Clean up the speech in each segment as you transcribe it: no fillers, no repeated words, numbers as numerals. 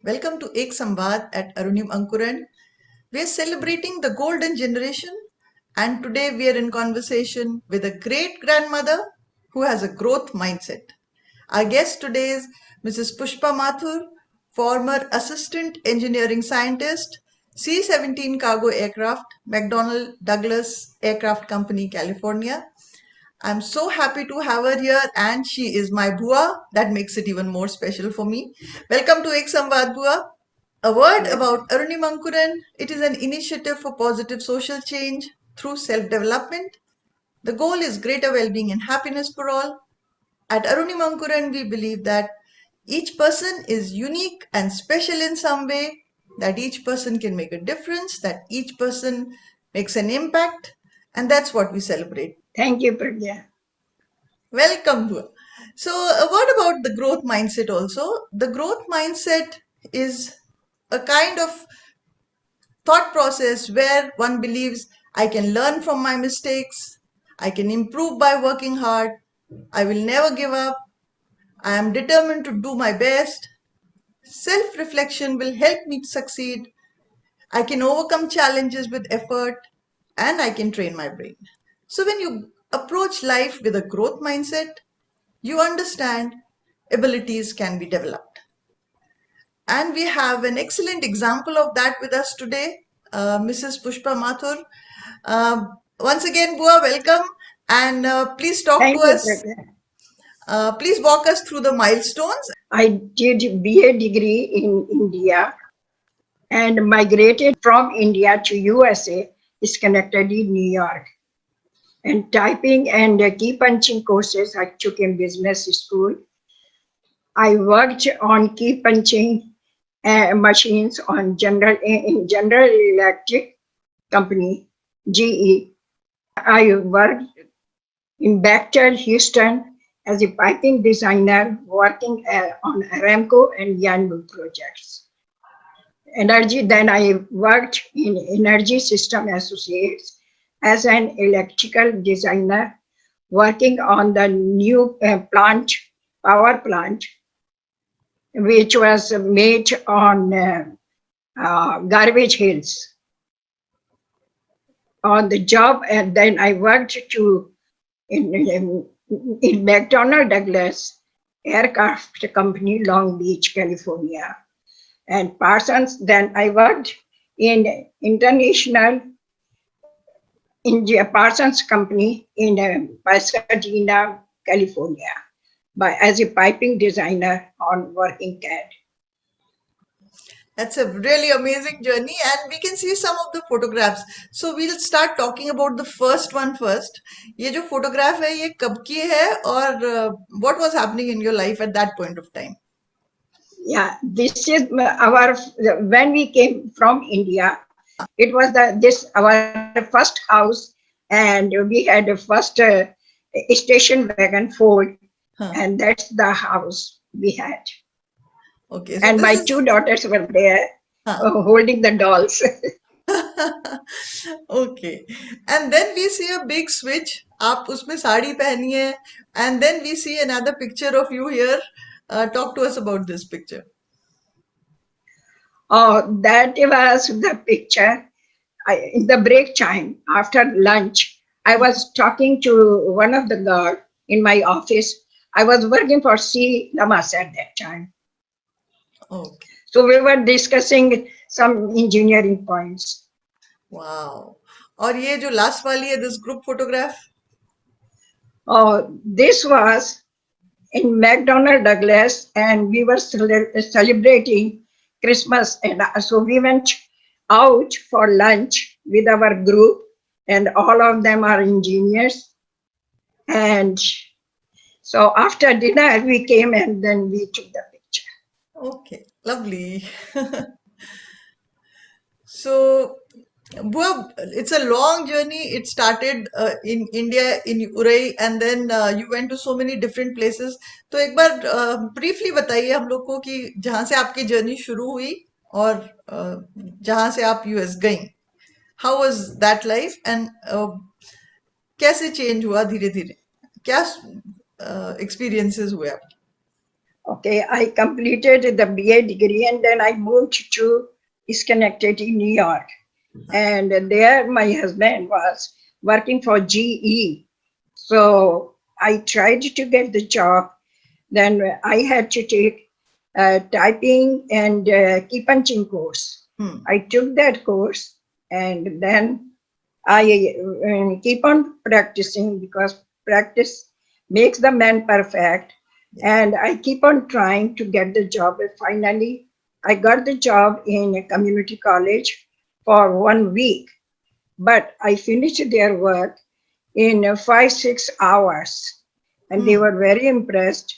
Welcome to Ek Samvaad at Arunima Ankuran. We are celebrating the golden generation, and today we are in conversation with a great grandmother who has a growth mindset. Our guest today is Mrs. Pushpa Mathur, former Assistant Engineering Scientist, C-17 Cargo Aircraft, McDonnell Douglas Aircraft Company, California. I'm so happy to have her here, and she is my bua. That makes it even more special for me. Welcome to Ek Samvaad, bua. A word about Arunima Ankuran. It is an initiative for positive social change through self-development. The goal is greater well-being and happiness for all. At Arunima Ankuran, we believe that each person is unique and special in some way, that each person can make a difference, that each person makes an impact, and that's what we celebrate. Thank you, Pragya. Welcome, Bua. So, a word about the growth mindset also. The growth mindset is a kind of thought process where one believes I can learn from my mistakes, I can improve by working hard, I will never give up, I am determined to do my best. Self reflection will help me succeed. I can overcome challenges with effort and I can train my brain. So, when you approach life with a growth mindset, you understand abilities can be developed. And we have an excellent example of that with us today, Mrs. Pushpa Mathur. Once again, Bua, welcome. And please talk to Thank you, us. Pragya. Please walk us through the milestones. I did BA degree in India and migrated from India to USA, Schenectady, New York. And typing and key punching courses I took in business school. I worked on key punching machines on in General Electric Company, GE. I worked in Bechtel, Houston, as a piping designer working on Aramco and Yanbu projects. Then I worked in Energy System Associates as an electrical designer working on the new power plant, which was made on Garbage Hills. On the job, and then I worked in McDonnell Douglas Aircraft Company, Long Beach, California. And Parsons, then I worked in International India Parsons Company in Pasadena, California, as a piping designer on working CAD. That's a really amazing journey, and we can see some of the photographs. So we'll start talking about the first one first. ये जो photograph है ये कब की है और what was happening in your life at that point of time? Yeah, this is when we came from India. It was our first house, and we had a first station wagon Ford, and that's the house we had. Okay, so and my two daughters were there holding the dolls. Okay, and then we see a big switch. आप उसमें साड़ी पहनी है, and then we see another picture of you here. Talk to us about this picture. Oh, that was the picture. In the break time after lunch, I was talking to one of the guards in my office. I was working for C. Lamas at that time. Okay. So we were discussing some engineering points. Wow. और ये जो last वाली है, this group photograph? Oh, this was in McDonnell Douglas, and we were celebrating Christmas, and so we went out for lunch with our group, and all of them are engineers. And so after dinner, we came and then we took the picture. Okay, lovely. So, Bua, it's a long journey. It started in India, in Uray, and then you went to so many different places. तो एक बार briefly बताइए हम लोग को कि जहाँ से आपकी journey शुरू हुई और जहाँ से आप US गईं. How was that life and कैसे change हुआ धीरे धीरे? क्या experiences हुए आपके? Okay, I completed the BA degree and then I moved to Schenectady, New York. And there my husband was working for GE. So I tried to get the job. Then I had to take typing and key punching course. I took that course and then I keep on practicing because practice makes the man perfect. And I keep on trying to get the job. And finally, I got the job in a community college for 1 week, but I finished their work in 5-6 hours, and they were very impressed.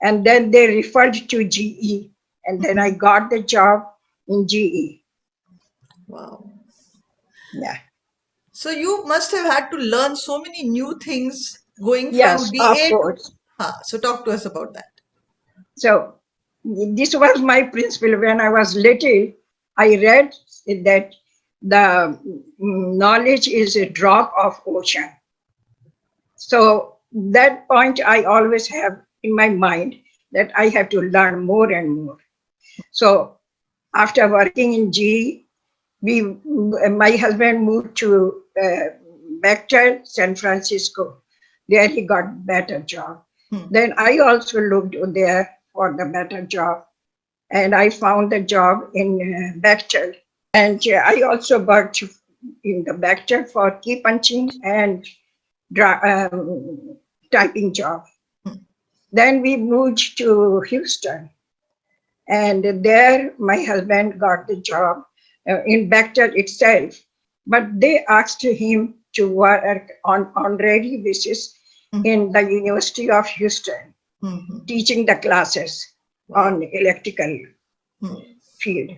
And then they referred to GE, and then I got the job in GE. Wow. Yeah. So you must have had to learn so many new things going from Yes, of DA to. course. So talk to us about that. So this was my principle when I was little. I read that the knowledge is a drop of ocean. So that point I always have in my mind that I have to learn more and more. So after working in GE, my husband moved to Bechtel, San Francisco. There he got better job. Then I also looked there for the better job, and I found the job in Bechtel. And I also worked in the Bechtel for key punching and typing job. Then we moved to Houston, and there my husband got the job in Bechtel itself. But they asked him to work on honorary basis in the University of Houston, teaching the classes on electrical field.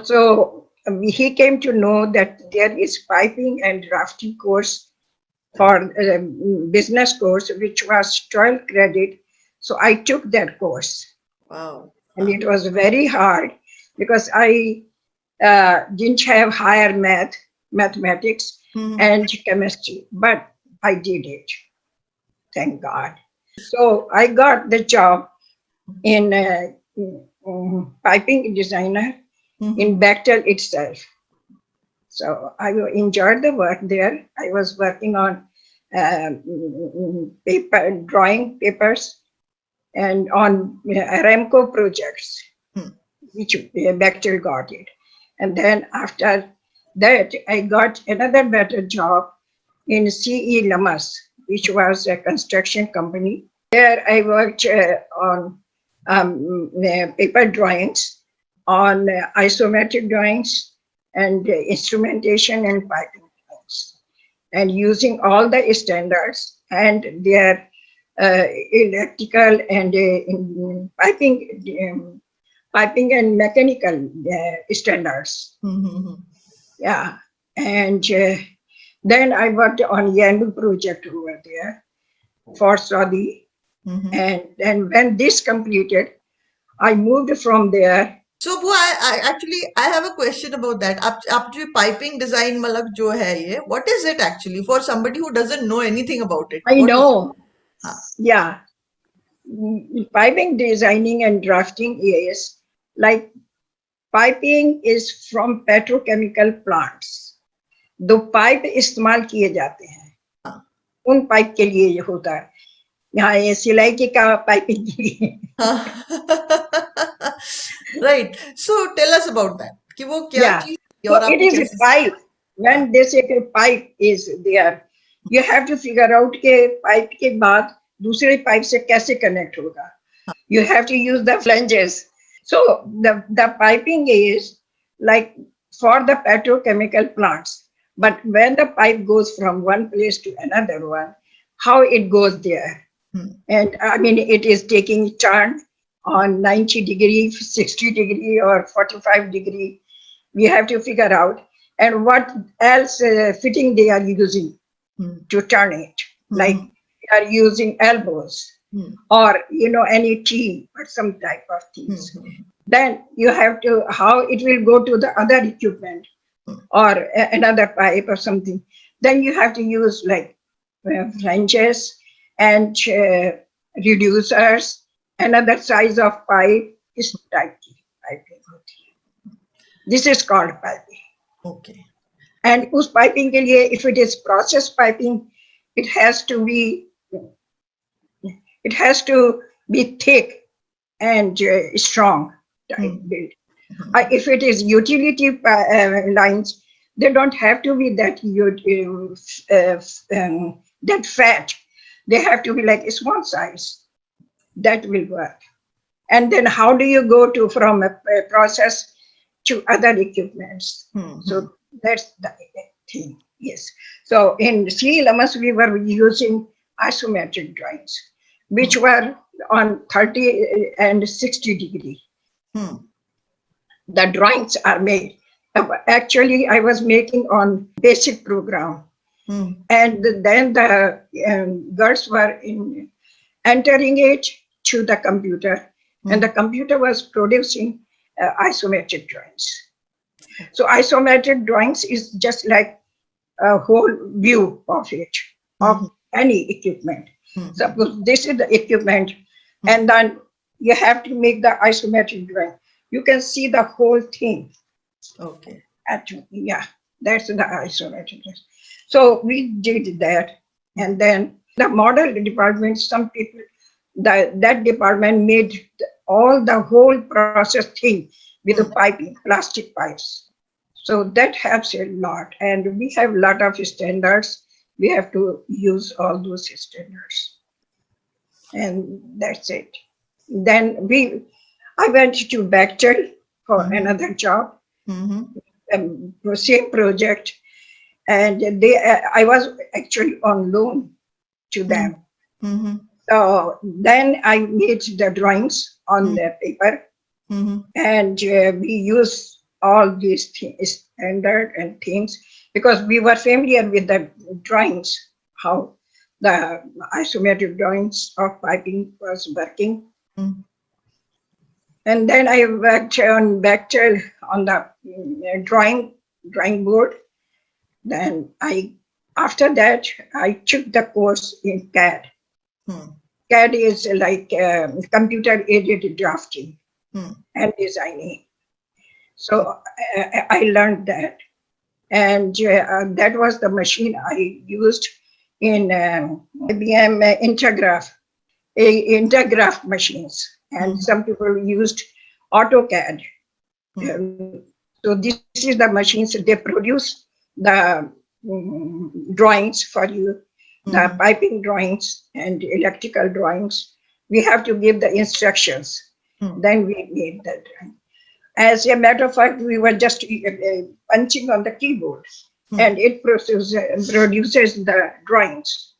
So he came to know that there is piping and drafting course for business course, which was 12 credit. So I took that course. Wow. And it was very hard because I didn't have higher mathematics and chemistry, but I did it. Thank God. So I got the job in piping designer in Bechtel itself. So I enjoyed the work there. I was working on drawing papers and on Aramco projects, which Bechtel got it. And then after that, I got another better job in CE Lamas, which was a construction company. There I worked on paper drawings, on isometric drawings, and instrumentation and piping drawings, and using all the standards and their electrical and piping and mechanical standards. Yeah, and then I worked on Yandu project over there for Saudi, and then when this completed, I moved from there. So वो I actually I have a question about that. आप जो piping design मतलब जो है ये, what is it actually for somebody who doesn't know anything about it? I What is it? know, yeah, piping designing and drafting is like piping is from petrochemical plants. दो pipe इस्तेमाल किए जाते हैं, उन पाइप के लिए ये होता है. यहाँ ये सिलाई की का पाइपिंग के लिए. Right. So tell us about that. कि वो क्या Yeah. चीज थी So और it आपने is a कैसे pipe. When they say a pipe is there, you have to figure out के पाइप के बाद दूसरे पाइप से कैसे कनेक्ट होगा. You have to use the flanges. So the piping is like for the petrochemical plants. But when the pipe goes from one place to another one, how it goes there. And I mean, it is taking turn on 90 degree, 60 degree, or 45 degree. We have to figure out and what else fitting they are using to turn it. Like they are using elbows or any T or some type of things. Then you have to how it will go to the other equipment or another pipe or something. Then you have to use like flanges and reducers Another size of pipe is type T piping. This is called piping. Okay. And उस piping के लिए, if it is process piping, it has to be thick and strong type build. If it is utility lines, they don't have to be that that fat. They have to be like a small size. That will work. And then how do you go to from a process to other equipments? So that's the thing. Yes. So in CLMS, we were using isometric drawings, which were on 30 and 60 degree. The drawings are made. Actually, I was making on basic program. And then the girls were entering it to the computer, and the computer was producing isometric drawings. So isometric drawings is just like a whole view of it, of any equipment. Suppose this is the equipment, and then you have to make the isometric drawing. You can see the whole thing. Okay. Yeah, that's the isometric. So we did that, and then the model department, some people, that department made all the whole process thing with the piping, plastic pipes. So that helps a lot, and we have a lot of standards. We have to use all those standards, and that's it. Then I went to Bechtel for another job, same project, and I was actually on loan to them. So then I made the drawings on the paper, and we use all these standard and things because we were familiar with the drawings, how the isometric drawings of piping was working. And then I worked on Bechtel on the drawing board. Then after that, I took the course in CAD. CAD is like computer-aided drafting and designing. So I learned that. And that was the machine I used in IBM Intergraph machines. And some people used AutoCAD. So this is the machines, they produce the drawings for you, the piping drawings and electrical drawings. We have to give the instructions. Then we made that drawing. As a matter of fact, we were just punching on the keyboard, and it produces the drawings.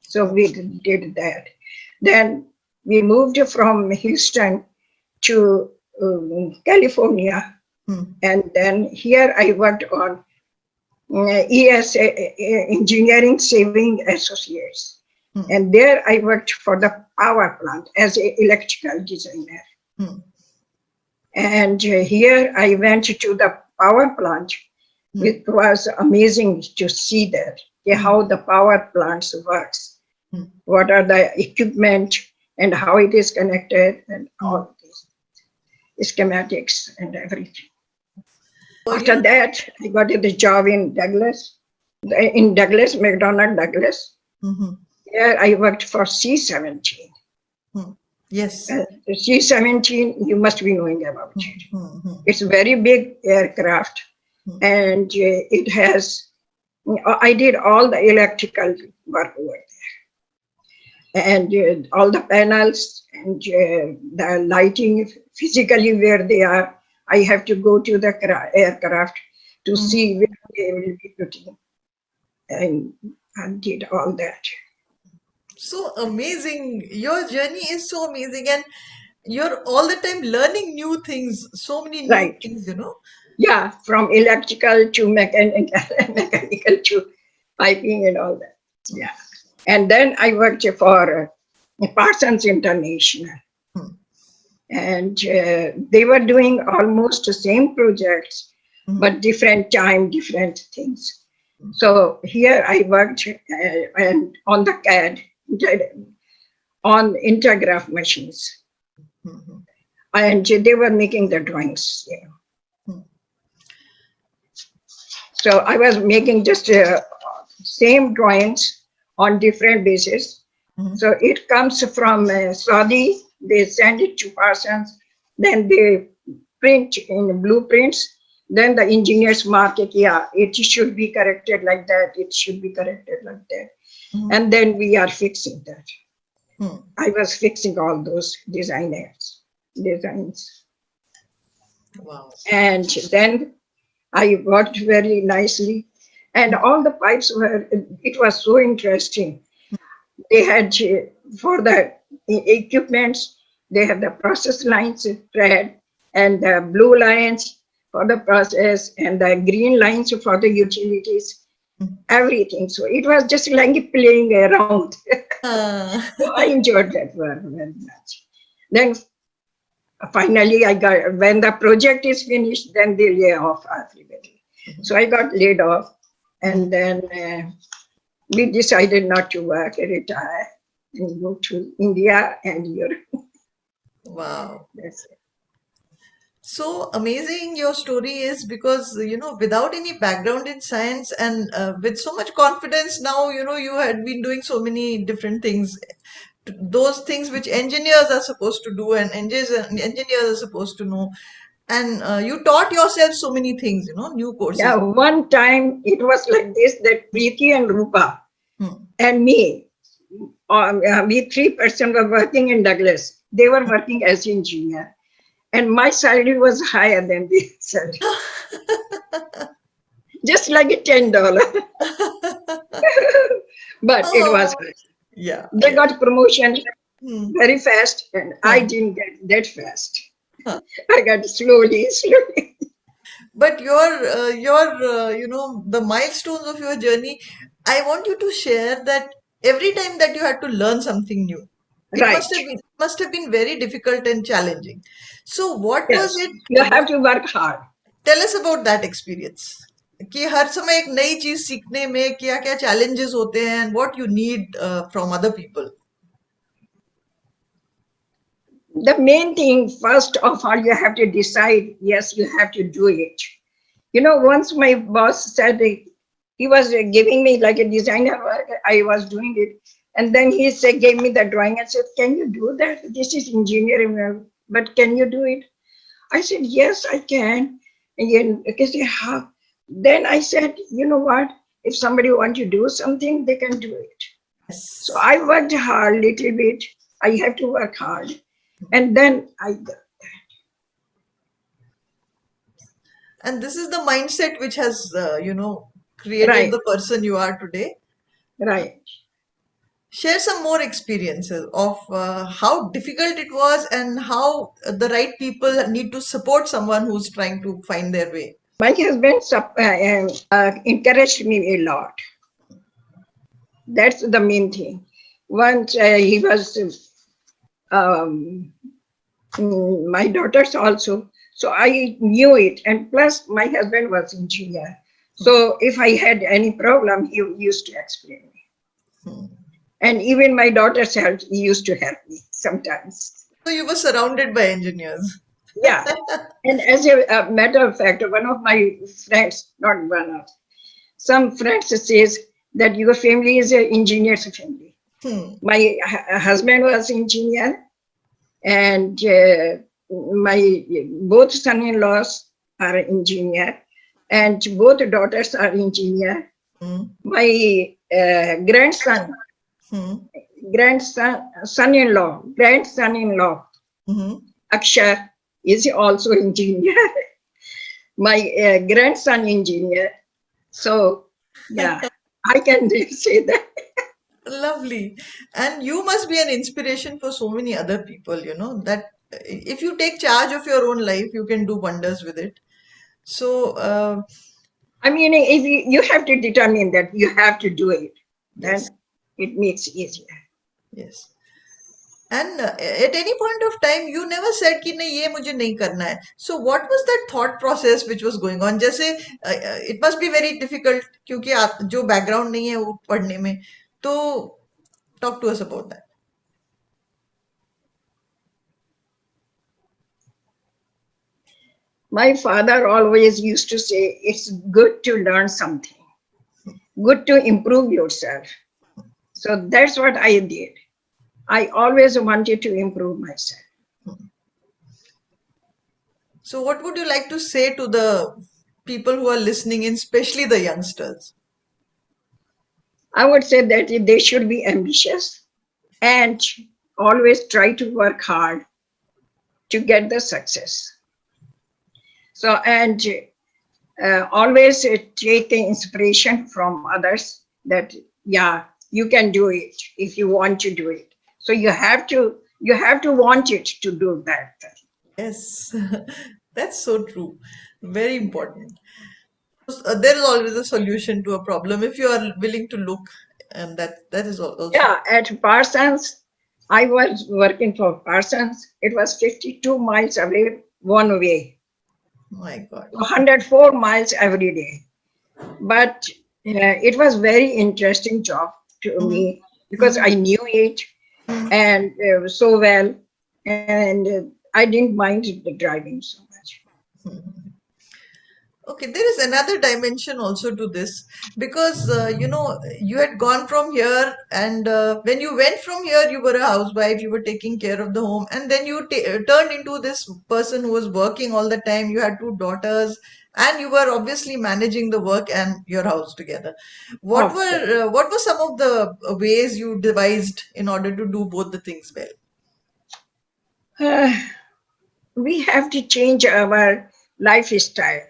So we did that. Then we moved from Houston to California, and then here I worked on ESA, Engineering Saving Associates. And there I worked for the power plant as an electrical designer. And here I went to the power plant. It was amazing to see that, how the power plants works, what are the equipment and how it is connected and all these schematics and everything. After that, I got the job in Douglas, McDonnell Douglas. Here I worked for C-17. Yes. C-17, you must be knowing about it. It's a very big aircraft, and it has, I did all the electrical work over there. And all the panels and the lighting, physically where they are, I have to go to the aircraft to see where they will be putting. And I did all that. So amazing. Your journey is so amazing, and you're all the time learning new things, so many new things, Yeah, from electrical to mechanical to piping and all that. Yeah. And then I worked for Parsons International. And they were doing almost the same projects, but different time, different things. So here I worked and on the CAD. on intergraph machines. Mhm. And they were making the drawings. You know. Mhm. So I was making just same drawings on different bases. Mhm. So it comes from Saudi, they send it to Parsons, then they print in blueprints, then the engineers mark it, yeah, it should be corrected like that, it should be corrected like that. Mhm. And then we are fixing that. Mhm. I was fixing all those designs. Wow. And then I worked very nicely. And all the pipes were, it was so interesting. They had for the equipments, they have the process lines thread and the blue lines for the process and the green lines for the utilities, Mhm. everything. So it was just like playing around. Ah. So I enjoyed that work very much. Then finally, I got when the project is finished, then they lay off everybody. So I got laid off, Mhm. and then we decided not to work, retire, and go to India and Europe. Wow. That's it. So amazing your story is because, without any background in science and with so much confidence now, you had been doing so many different things, those things which engineers are supposed to do and engineers are supposed to know. And you taught yourself so many things, new Yeah, courses. one time it was like this that Preeti and Rupa Hmm. and me, we 3% were working in Douglas. They were working as engineer, and my salary was higher than their salary, just like a $10. But it was Oh, yeah, they yeah. got promotion Hmm. very fast, and I Huh. didn't get that fast. Huh. I got slowly, slowly. But the milestones of your journey, I want you to share that every time that you had to learn something new, it must Right. have been very difficult and challenging. So what was Yes. it? You have to work hard. Tell us about that experience. कि हर समय एक नई चीज सीखने में क्या क्या challenges होते हैं and what you need from other people. The main thing, first of all, you have to decide, yes, you have to do it. Once my boss said he was giving me like a designer work, I was doing it. And then he said, gave me the drawing and said, can you do that? This is engineering, but can you do it? I said, yes, I can. And because how? Then I said, you know what? If somebody wants to do something, they can do it. So Yes. I worked hard a little bit. I have to work hard. And then I, And this is the mindset which has created right, the person you are today. right. Share some more experiences of how difficult it was and how the right people need to support someone who's trying to find their way. My husband encouraged me a lot. That's the main thing. Once he was um, my daughters also, so I knew it. And plus, my husband was engineer, so if I had any problem, he used to explain me. Hmm. And even my daughters helped. He used to help me sometimes. So you were surrounded by engineers. Yeah. And as a matter of fact, one of my friends, not one of, some friends says that your family is an engineer's family. Hmm. My husband was engineer, and my both son-in-laws are engineer, and both daughters are engineer. Hmm. My Hmm. grandson-in-law, Hmm. Akshar, is also engineer. My grandson engineer. So yeah, I can say that. Lovely. And you must be an inspiration for so many other people, that if you take charge of your own life, you can do wonders with it. So, I mean, if you have to determine that you have to do it, yes, then it makes it easier. yes. And at any point of time, you never said कि नहीं ये मुझे नहीं करना है. So what was that thought process which was going on? जैसे it must be very difficult क्योंकि आप जो background नहीं है वो पढ़ने में. तो talk to us about that. My father always used to say, it's good to learn something, good to improve yourself. So that's what I did. I always wanted to improve myself. So, what would you like to say to the people who are listening in, especially the youngsters? I would say that they should be ambitious and always try to work hard to get the success. So, and always take the inspiration from others that, yeah, you can do it if you want to do it. So you have to want it to do that. Yes, that's so true. Very important. There is always a solution to a problem if you are willing to look, and that is also. Yeah, at Parsons, I was working for Parsons. It was 52 miles away one way, My God. 104 miles every day. But it was very interesting job to Mm-hmm. me because Mm-hmm. I knew it and so well, and I didn't mind the driving so much. Okay, there is another dimension also to this because you had gone from here, and when you went from here, you were a housewife, you were taking care of the home, and then you turned into this person who was working all the time. You had two daughters, and you were obviously managing the work and your house together. Of course. What were some of the ways you devised in order to do both the things well? Uh, we have to change our lifestyle.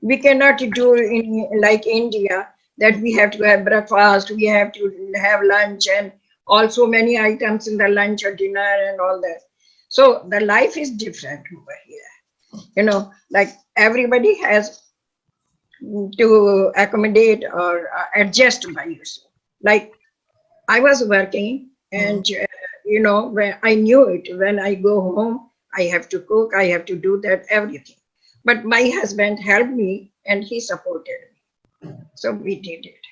We cannot do in like India that we have to have breakfast, we have to have lunch, and also many items in the lunch or dinner and all that. So the life is different over here. Like everybody has to accommodate or adjust by yourself. Like I was working, Hmm. and when I knew it, when I go home, I have to cook, I have to do that everything. But my husband helped me and he supported me. So we did it.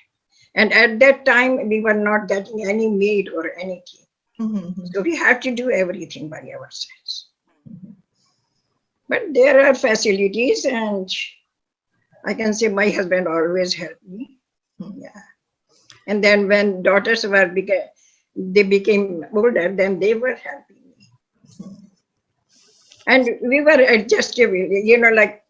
And at that time, we were not getting any maid or anything. Hmm. So we had to do everything by ourselves. But there are facilities, and I can say my husband always helped me. Hmm. Yeah. And then when daughters they became older, then they were helping me. And we were adjustable, like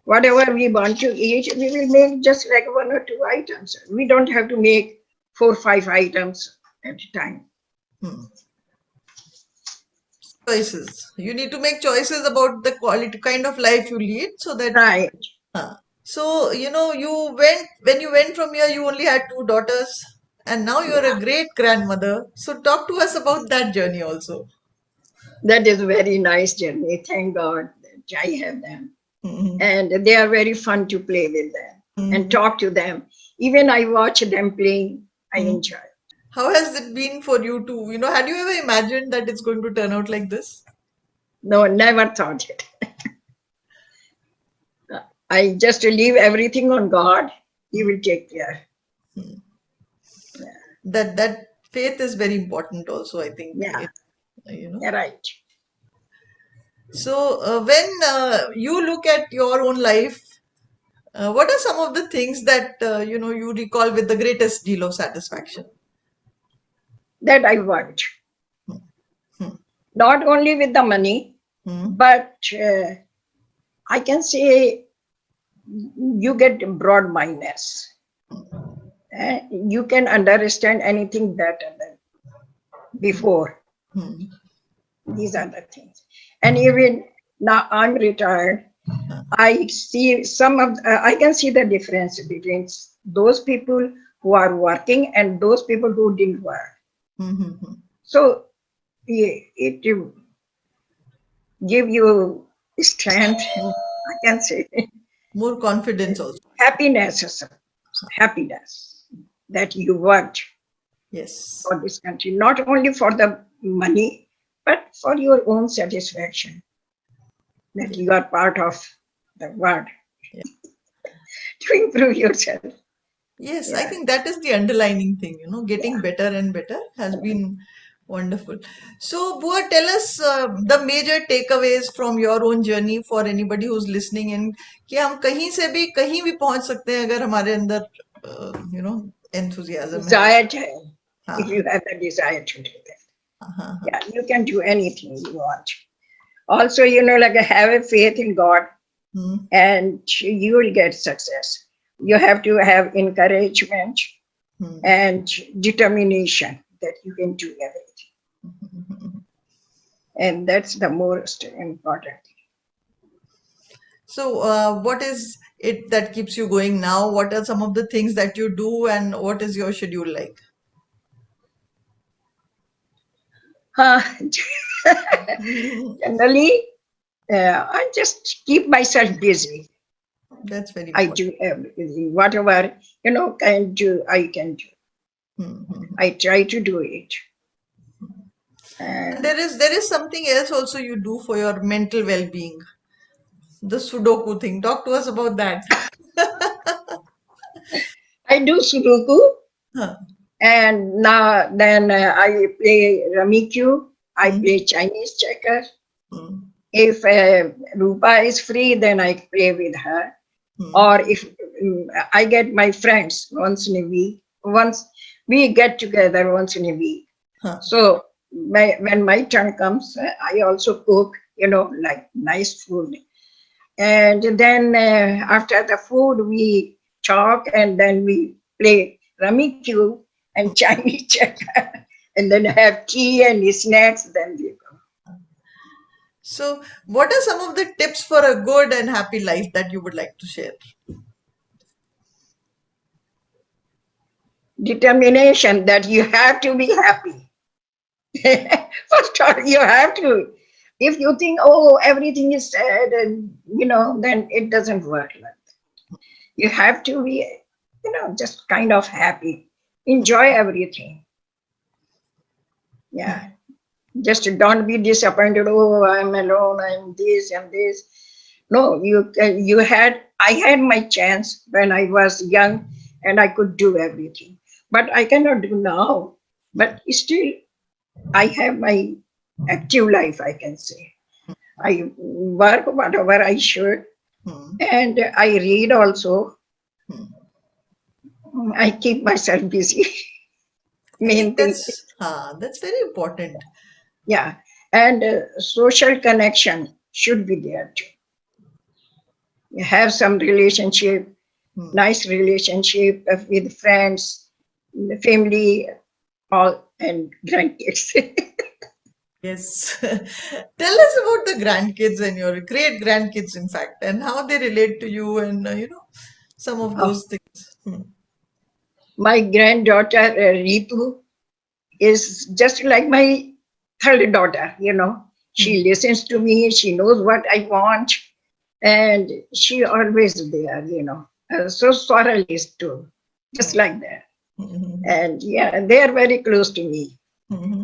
whatever we want to eat, we will make just like one or two items. We don't have to make 4 or 5 items at a time. Hmm. Choices. You need to make choices about the quality kind of life you lead so that. Right. So, when you went from here, you only had two daughters, and now you're Yeah. a great grandmother. So, talk to us about that journey also. That is a very nice journey. Thank God that I have them. Mhm. And they are very fun to play with them and Mhm. talk to them. Even I watch them playing, I Mhm. enjoy. How has it been for you to, had you ever imagined that it's going to turn out like this? No, never thought it. I just leave everything on God. He will take care. That faith is very important also, I think. Yeah, You know. right. So, when you look at your own life, what are some of the things that you recall with the greatest deal of satisfaction? That I want. Hmm. Not only with the money, Hmm. but I can say you get broad mindedness. You can understand anything better than before. Hmm. These are the things. And even now I'm retired, I see I can see the difference between those people who are working and those people who didn't work. Hmm. Hmm. Hmm. So it give you strength, I can say, More confidence also. happiness, happiness that you worked Yes. for this country, not only for the money, but for your own satisfaction that Yes. you are part of the world Yeah. to improve yourself. Yes, I Yeah, think that is the underlining thing, getting yeah, better and better has right. been Wonderful. So, Bua, tell us the major takeaways from your own journey for anybody who's listening in कि हम कहीं भी पहुंच सकते हैं अगर हमारे अंदर enthusiasm है. Desire, if हाँ, you have the desire to do that. हाँ, हाँ. Yeah, you can do anything you want. Also, like have a faith in God Hmm, and you will get success. You have to have encouragement hmm. and determination that you can do everything. And that's the most important. So, what is it that keeps you going now? What are some of the things that you do, and what is your schedule like? Uh, Generally, I just keep myself busy. That's very I important. do everything, whatever can do, I can do. Hmm, hmm. I try to do it. And And there is something else also you do for your mental well-being. The Sudoku thing. Talk to us about that. I do Sudoku, Huh. and now then I play Ramiku. I Hmm, play Chinese checkers. hmm, If Rupa is free, then I play with her. hmm. Or if I get my friends once in a week, once we get together once in a week. Huh. So when my turn comes, I also cook, like nice food. And then after the food, we talk and then we play Rummy Cube and Chinese checker, and then have tea and snacks. Then we go. So, what are some of the tips for a good and happy life that you would like to share? Determination that you have to be happy. First of all, you have to. If you think, oh, everything is sad, and then it doesn't work like that. You have to be, just kind of happy. Enjoy everything. Hmm, Yeah. Just don't be disappointed. Oh, I'm alone. I'm this and this. No, I had my chance when I was young, and I could do everything. But I cannot do now. But still, I have my active life, I can say. I work whatever I should, hmm, and I read also. hmm. I keep myself busy. I Main think thing, that's very important. yeah. And social connection should be there too. You have some relationship, Hmm. nice relationship with friends, the family, all, and grandkids. Yes. Tell us about the grandkids and your great grandkids, in fact, and how they relate to you and, some of Oh, those things. Hmm. my granddaughter Ritu is just like my third daughter. Hmm. She listens to me, she knows what I want, and she always there. So sorrowless too, just Hmm. like that. Hmm. And yeah, they are very close to me. Hmm.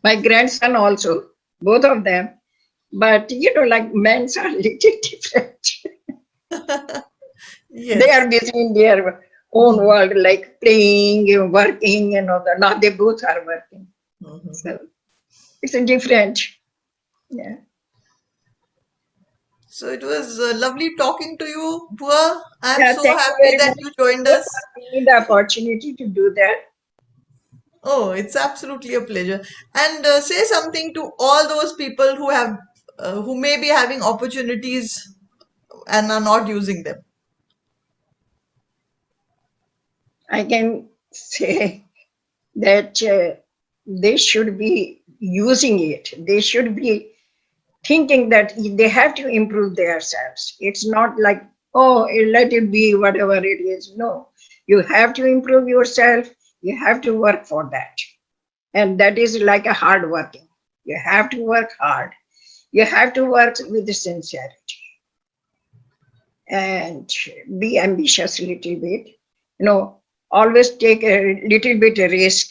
My grandson also, both of them. But like men's are little different. They Yes. are busy in their own Hmm. world, like playing, working, and all that. Now they both are working. Hmm. So it's a different. Yeah. So it was lovely talking to you, Bua. I'm Yeah, so thank you happy very that much you joined for us. giving me the opportunity to do that. Oh, it's absolutely a pleasure. And say something to all those people who may be having opportunities and are not using them. I can say that they should be using it. They should be thinking that they have to improve themselves. It's not like, oh, let it be whatever it is. No, you have to improve yourself. You have to work for that. And that is like a hard working. You have to work hard. You have to work with sincerity and be ambitious a little bit. Always take a little bit of risk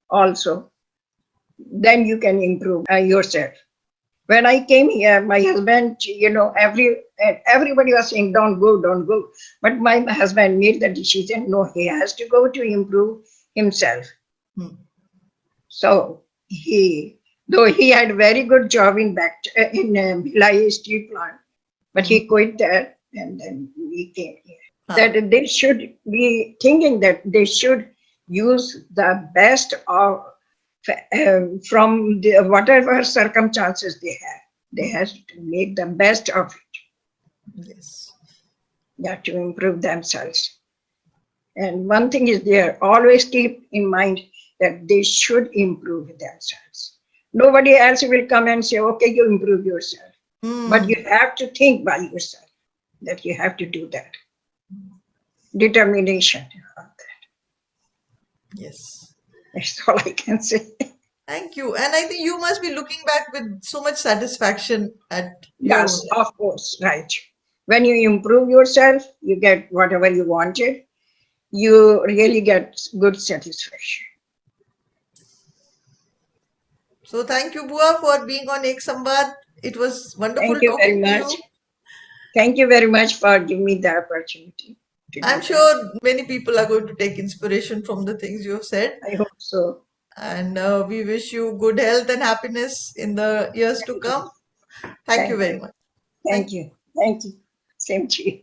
also. Then you can improve yourself. When I came here, my husband, everybody was saying, don't go. But my husband made the decision, no, he has to go to improve himself. Hmm. So he, though he had very good job in Bhilai steel plant, but Hmm. he quit there and then he came here. Huh. That they should be thinking that they should use the best of from whatever circumstances they have. They Hmm. have to make the best of it, Yes. yeah, to improve themselves. And one thing is there, always keep in mind that they should improve themselves. Nobody else will come and say, okay, you improve yourself. But Hmm. you have to think by yourself that you have to do that. Determination. Yes. That's all I can say. Thank you. And I think you must be looking back with so much satisfaction at your. Yes, of course, right. When you improve yourself, you get whatever you wanted. You really get good satisfaction. So thank you, Bua, for being on Ek Samvad. It was Thank wonderful you very talking to much. you. Thank you very much for giving me the opportunity to I'm do that. sure many people are going to take inspiration from the things you have said. I hope so. And we wish you good health and happiness in the years to Thank you. come. Thank you Thank very you. much. Thank Thank you. Thank you. Same to you.